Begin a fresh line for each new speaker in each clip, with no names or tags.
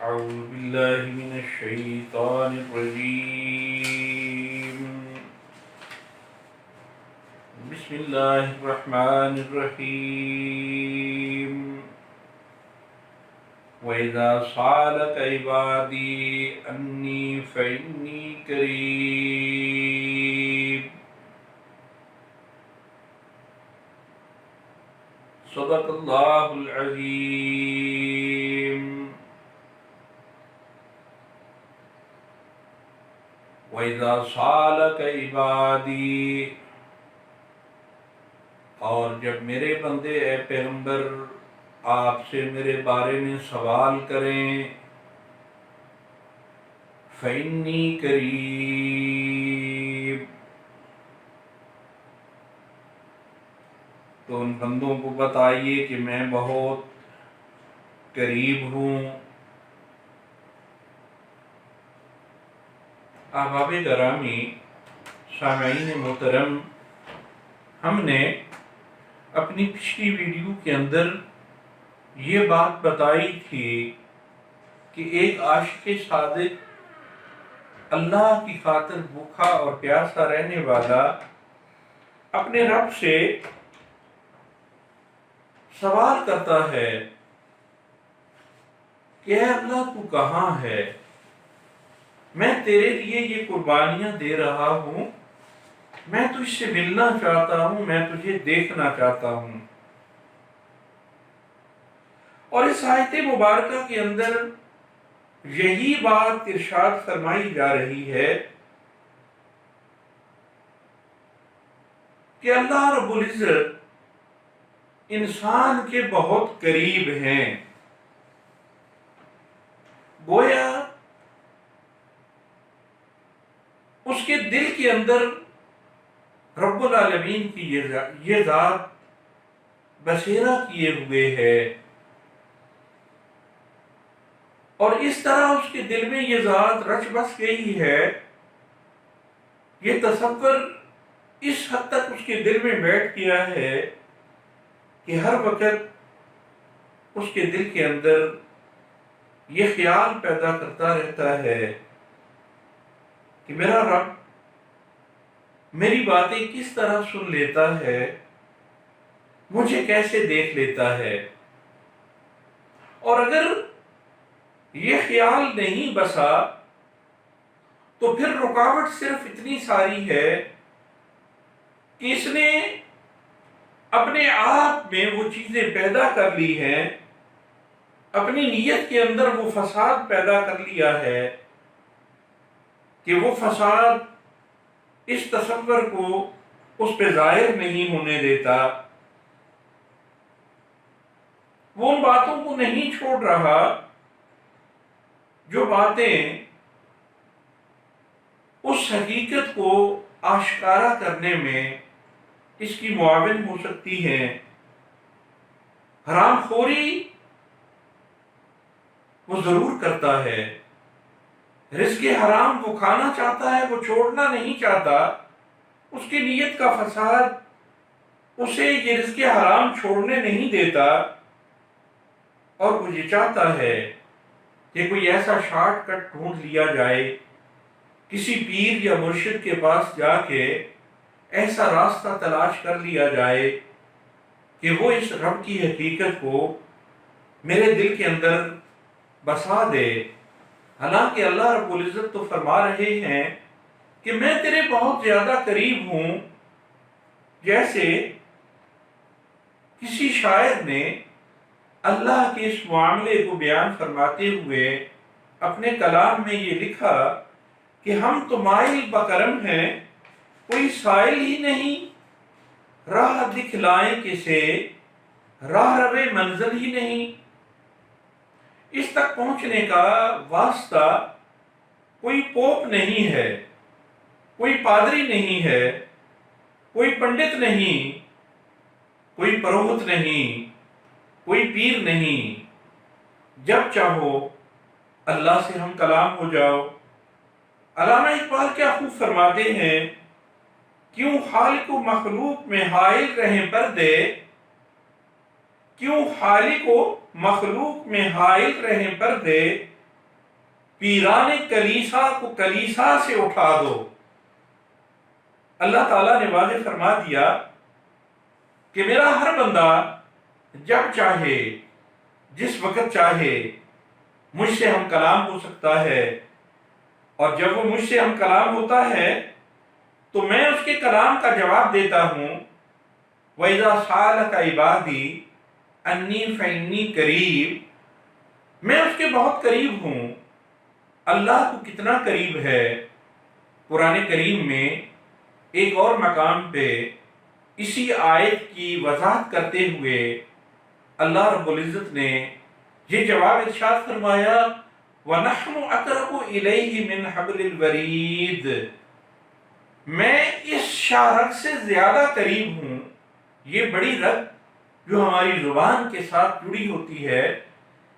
أعوذ بالله من الشيطان الرجيم. بسم الله الرحمن الرحيم. وإذا سألك عبادي أني فإني قريب. صدق الله العظيم. وَإِذَا سَأَلَكَ عِبَادِي، اور جب میرے بندے اے پیغمبر آپ سے میرے بارے میں سوال کریں، فَإِنِّي قَرِيب، تو ان بندوں کو بتائیے کہ میں بہت قریب ہوں۔ احباب گرامی، سامعین محترم، ہم نے اپنی پچھلی ویڈیو کے اندر یہ بات بتائی تھی کہ ایک عاشق صادق، اللہ کی خاطر بھوکا اور پیاسا رہنے والا، اپنے رب سے سوال کرتا ہے کہ اے اللہ تو کہاں ہے؟ میں تیرے لیے یہ قربانیاں دے رہا ہوں، میں تجھ سے ملنا چاہتا ہوں، میں تجھے دیکھنا چاہتا ہوں۔ اور اس آیت مبارکہ کے اندر یہی بات ارشاد فرمائی جا رہی ہے کہ اللہ رب العزت انسان کے بہت قریب ہیں۔ گویا اس کے دل کے اندر رب العالمین کی یہ ذات بسیرا کیے ہوئے ہے، اور اس طرح اس کے دل میں یہ ذات رچ بس گئی ہے، یہ تصور اس حد تک اس کے دل میں بیٹھ گیا ہے کہ ہر وقت اس کے دل کے اندر یہ خیال پیدا کرتا رہتا ہے کہ میرا رب میری باتیں کس طرح سن لیتا ہے، مجھے کیسے دیکھ لیتا ہے۔ اور اگر یہ خیال نہیں بسا تو پھر رکاوٹ صرف اتنی ساری ہے کہ اس نے اپنے آپ میں وہ چیزیں پیدا کر لی ہیں، اپنی نیت کے اندر وہ فساد پیدا کر لیا ہے کہ وہ فساد اس تصور کو اس پہ ظاہر نہیں ہونے دیتا، وہ ان باتوں کو نہیں چھوڑ رہا جو باتیں اس حقیقت کو آشکارا کرنے میں اس کی معاون ہو سکتی ہیں۔ حرام خوری وہ ضرور کرتا ہے، رزق حرام وہ کھانا چاہتا ہے، وہ چھوڑنا نہیں چاہتا، اس کی نیت کا فساد اسے یہ رزق حرام چھوڑنے نہیں دیتا، اور وہ یہ چاہتا ہے کہ کوئی ایسا شارٹ کٹ ڈھونڈ لیا جائے، کسی پیر یا مرشد کے پاس جا کے ایسا راستہ تلاش کر لیا جائے کہ وہ اس رب کی حقیقت کو میرے دل کے اندر بسا دے۔ حالانکہ اللہ رب العزت تو فرما رہے ہیں کہ میں تیرے بہت زیادہ قریب ہوں۔ جیسے کسی شاعر نے اللہ کے اس معاملے کو بیان فرماتے ہوئے اپنے کلام میں یہ لکھا کہ ہم تو مائل بکرم ہیں، کوئی سائل ہی نہیں، راہ دکھلائیں کسے، راہ روے منزل ہی نہیں۔ اس تک پہنچنے کا واسطہ کوئی پوپ نہیں ہے، کوئی پادری نہیں ہے، کوئی پنڈت نہیں، کوئی پروہت نہیں، کوئی پیر نہیں۔ جب چاہو اللہ سے ہم کلام ہو جاؤ۔ علامہ اقبال کیا خوب فرماتے ہیں، کیوں خالق و مخلوق میں حائل رہیں پردے، کیوں خالق و مخلوق میں حائل رہیں پردے، پیران کلیسا کو کلیسا سے اٹھا دو۔ اللہ تعالیٰ نے واضح فرما دیا کہ میرا ہر بندہ جب چاہے، جس وقت چاہے مجھ سے ہم کلام ہو سکتا ہے، اور جب وہ مجھ سے ہم کلام ہوتا ہے تو میں اس کے کلام کا جواب دیتا ہوں۔ وَإِذَا سَأَلَكَ عِبَادِي أَنِّي فَإِنِّي قَرِيبٌ، میں اس کے بہت قریب ہوں۔ اللہ کو کتنا قریب ہے؟ قرآن کریم میں ایک اور مقام پہ اسی آیت کی وضاحت کرتے ہوئے اللہ رب العزت نے یہ جواب ارشاد فرمایا، وَنَحْنُ أَقْرَبُ إِلَيْهِ مِنْ حَبْلِ الْوَرِيدِ، میں اس شاہ رگ سے زیادہ قریب ہوں۔ یہ بڑی رگ جو ہماری زبان کے ساتھ جڑی ہوتی ہے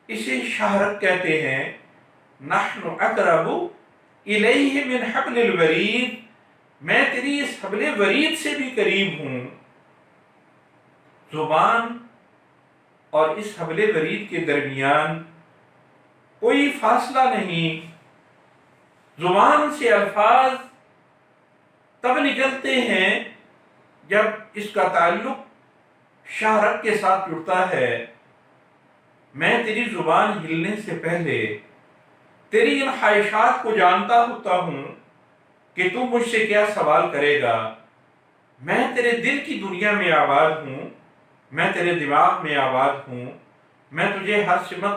اسے شاہ رگ کہتے ہیں۔ نحن اقرب الیہ من حبل الورید، میں تیری اس حبل ورید سے بھی قریب ہوں۔ زبان اور اس حبل ورید کے درمیان کوئی فاصلہ نہیں۔ زبان سے الفاظ تب نکلتے ہیں جب اس کا تعلق شاہ رگ کے ساتھ جڑتا ہے۔ میں تیری زبان ہلنے سے پہلے تیری ان خواہشات کو جانتا ہوتا ہوں کہ تو مجھ سے کیا سوال کرے گا۔ میں تیرے دل کی دنیا میں آباد ہوں، میں تیرے دماغ میں آباد ہوں، میں تجھے ہر سمت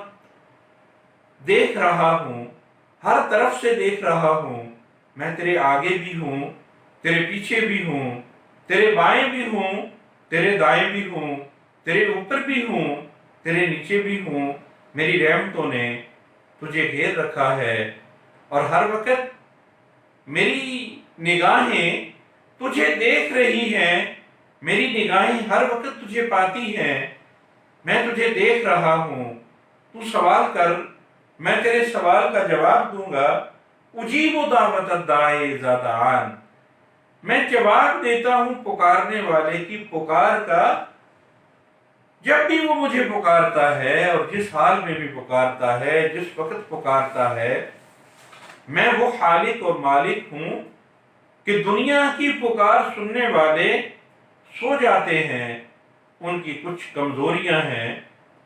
دیکھ رہا ہوں، ہر طرف سے دیکھ رہا ہوں۔ میں تیرے آگے بھی ہوں، تیرے پیچھے بھی ہوں، تیرے بائیں بھی ہوں، تیرے دائیں بھی ہوں، تیرے اوپر بھی ہوں، تیرے نیچے بھی ہوں۔ میری رحمتوں نے تجھے گھیر رکھا ہے، اور ہر وقت میری نگاہیں تجھے دیکھ رہی ہیں، میری نگاہیں ہر وقت تجھے پاتی ہیں۔ میں تجھے دیکھ رہا ہوں، تو سوال کر، میں تیرے سوال کا جواب دوں گا۔ اجیب دعوت الداعی اذا دعان، میں جواب دیتا ہوں پکارنے والے کی پکار کا جب بھی وہ مجھے پکارتا ہے، اور جس حال میں بھی پکارتا ہے، جس وقت پکارتا ہے۔ میں وہ خالق اور مالک ہوں کہ دنیا کی پکار سننے والے سو جاتے ہیں، ان کی کچھ کمزوریاں ہیں،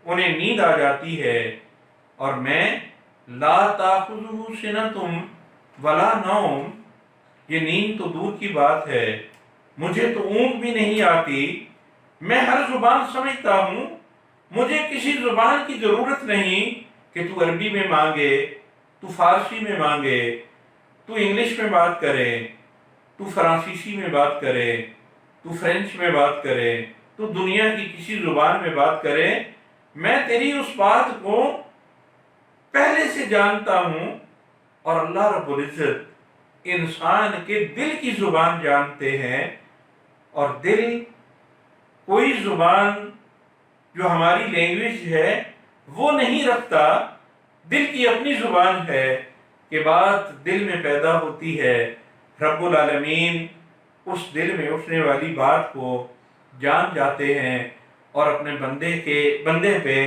انہیں نیند آ جاتی ہے، اور میں لا تأخذہ سنۃ ولا نوم، یہ نیند تو دور کی بات ہے، مجھے تو اونگ بھی نہیں آتی۔ میں ہر زبان سمجھتا ہوں، مجھے کسی زبان کی ضرورت نہیں کہ تو عربی میں مانگے، تو فارسی میں مانگے، تو انگلش میں بات کرے، تو فرانسیسی میں بات کرے، تو فرینچ میں بات کرے، تو دنیا کی کسی زبان میں بات کرے۔ میں تیری اس بات کو پہلے سے جانتا ہوں، اور اللہ رب العزت انسان کے دل کی زبان جانتے ہیں، اور دل کوئی زبان جو ہماری لینگویج ہے وہ نہیں رکھتا۔ دل کی اپنی زبان ہے کہ بات دل میں پیدا ہوتی ہے، رب العالمین اس دل میں اٹھنے والی بات کو جان جاتے ہیں، اور اپنے بندے پہ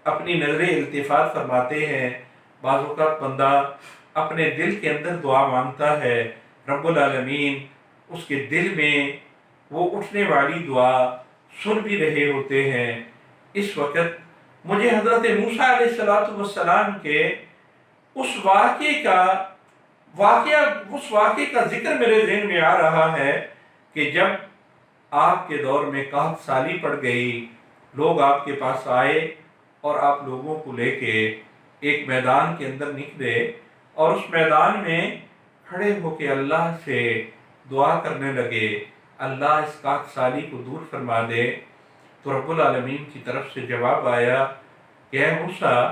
اپنی نظر التفات فرماتے ہیں۔ بعض اوقات بندہ اپنے دل کے اندر دعا مانگتا ہے، رب العالمین اس کے دل میں وہ اٹھنے والی دعا سن بھی رہے ہوتے ہیں۔ اس وقت مجھے حضرت موسیٰ علیہ السلام کے اس واقعے کا ذکر میرے ذہن میں آ رہا ہے کہ جب آپ کے دور میں قحط سالی پڑ گئی، لوگ آپ کے پاس آئے اور آپ لوگوں کو لے کے ایک میدان کے اندر نکلے، اور اس میدان میں کھڑے ہو کے اللہ سے دعا کرنے لگے، اللہ اس قحط سالی کو دور فرما دے۔ تو رب العالمین کی طرف سے جواب آیا کہ اے موسیٰ،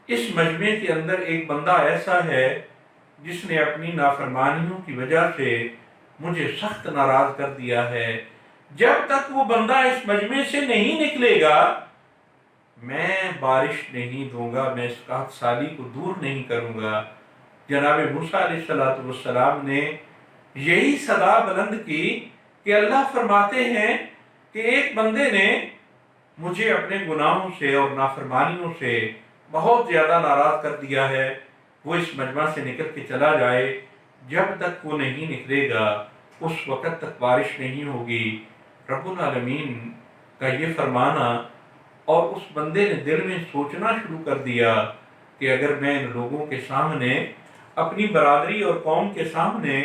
اس مجمع کے اندر ایک بندہ ایسا ہے جس نے اپنی نافرمانیوں کی وجہ سے مجھے سخت ناراض کر دیا ہے۔ جب تک وہ بندہ اس مجمع سے نہیں نکلے گا میں بارش نہیں دوں گا، میں اس قحط سالی کو دور نہیں کروں گا۔ جناب موسیٰ علیہ السلام نے یہی صدا بلند کی کہ اللہ فرماتے ہیں کہ ایک بندے نے مجھے اپنے گناہوں سے اور نافرمانیوں سے بہت زیادہ ناراض کر دیا ہے۔ وہ اس مجمع سے نکل کے چلا جائے، جب تک وہ نہیں نکلے گا اس وقت تک بارش نہیں ہوگی۔ رب العالمین کا یہ فرمانا، اور اس بندے نے دل میں سوچنا شروع کر دیا کہ اگر میں ان لوگوں کے سامنے، اپنی برادری اور قوم کے سامنے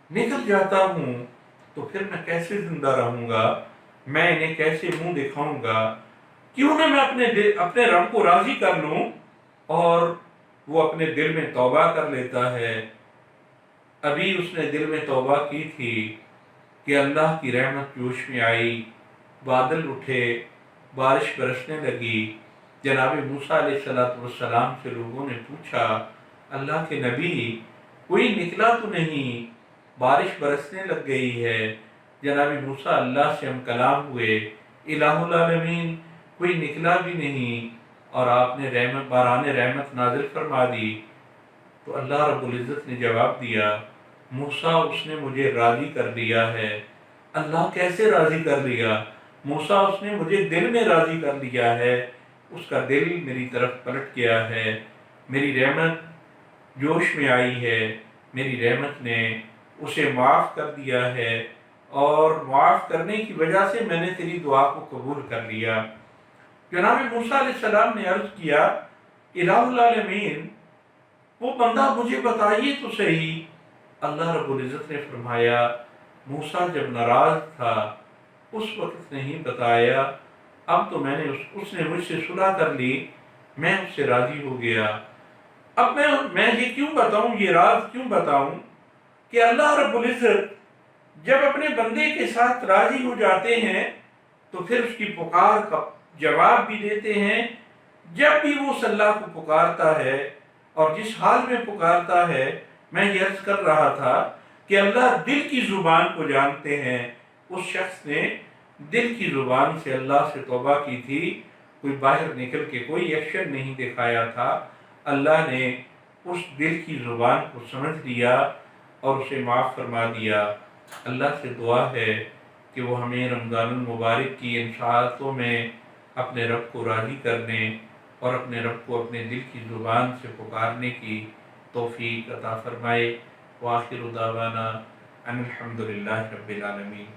نکل جاتا ہوں تو پھر میں کیسے زندہ رہوں گا، میں انہیں کیسے منہ دکھاؤں گا، کیوں نہ میں اپنے رب کو راضی کر لوں۔ اور وہ اپنے دل میں توبہ کر لیتا ہے۔ ابھی اس نے دل میں توبہ کی تھی کہ اللہ کی رحمت جوش میں آئی، بادل اٹھے، بارش برسنے لگی۔ جناب موسیٰ علیہ السلام سے لوگوں نے پوچھا، اللہ کے نبی کوئی نکلا تو نہیں، بارش برسنے لگ گئی ہے۔ جناب موسیٰ اللہ سے ہم کلام ہوئے، الہ العالمین کوئی نکلا بھی نہیں، اور آپ نے باران رحمت نازل فرما دی۔ تو اللہ رب العزت نے جواب دیا، موسیٰ اس نے مجھے راضی کر لیا ہے۔ اللہ کیسے راضی کر لیا؟ موسیٰ اس نے مجھے دل میں راضی کر لیا ہے، اس کا دل میری طرف پلٹ گیا ہے، میری رحمت جوش میں آئی ہے، میری رحمت نے اسے معاف کر دیا ہے، اور معاف کرنے کی وجہ سے میں نے تیری دعا کو قبول کر لیا۔ جناب موسیٰ علیہ السلام نے عرض کیا، الہ العالمین وہ بندہ مجھے بتائیے تو صحیح۔ اللہ رب العزت نے فرمایا، موسیٰ جب ناراض تھا اس وقت نہیں بتایا، اب تو میں نے اس نے مجھ سے صلح کر لی، میں اس سے راضی ہو گیا۔ اب میں یہ کیوں بتاؤں، یہ راز کیوں بتاؤں کہ اللہ رب العزت جب اپنے بندے کے ساتھ راضی ہو جاتے ہیں تو پھر اس کی پکار کا جواب بھی دیتے ہیں۔ جب بھی وہ اللہ کو پکارتا ہے اور جس حال میں پکارتا ہے، میں یہ عرض کر رہا تھا کہ اللہ دل کی زبان کو جانتے ہیں۔ اس شخص نے دل کی زبان سے اللہ سے توبہ کی تھی، کوئی باہر نکل کے کوئی ایکشن نہیں دکھایا تھا۔ اللہ نے اس دل کی زبان کو سمجھ لیا اور اسے معاف فرما دیا۔ اللہ سے دعا ہے کہ وہ ہمیں رمضان المبارک کی ان ساعتوں میں اپنے رب کو راضی کرنے اور اپنے رب کو اپنے دل کی زبان سے پکارنے کی توفیق عطا فرمائے۔ وآخر دعوانا ان الحمدللہ رب العالمین۔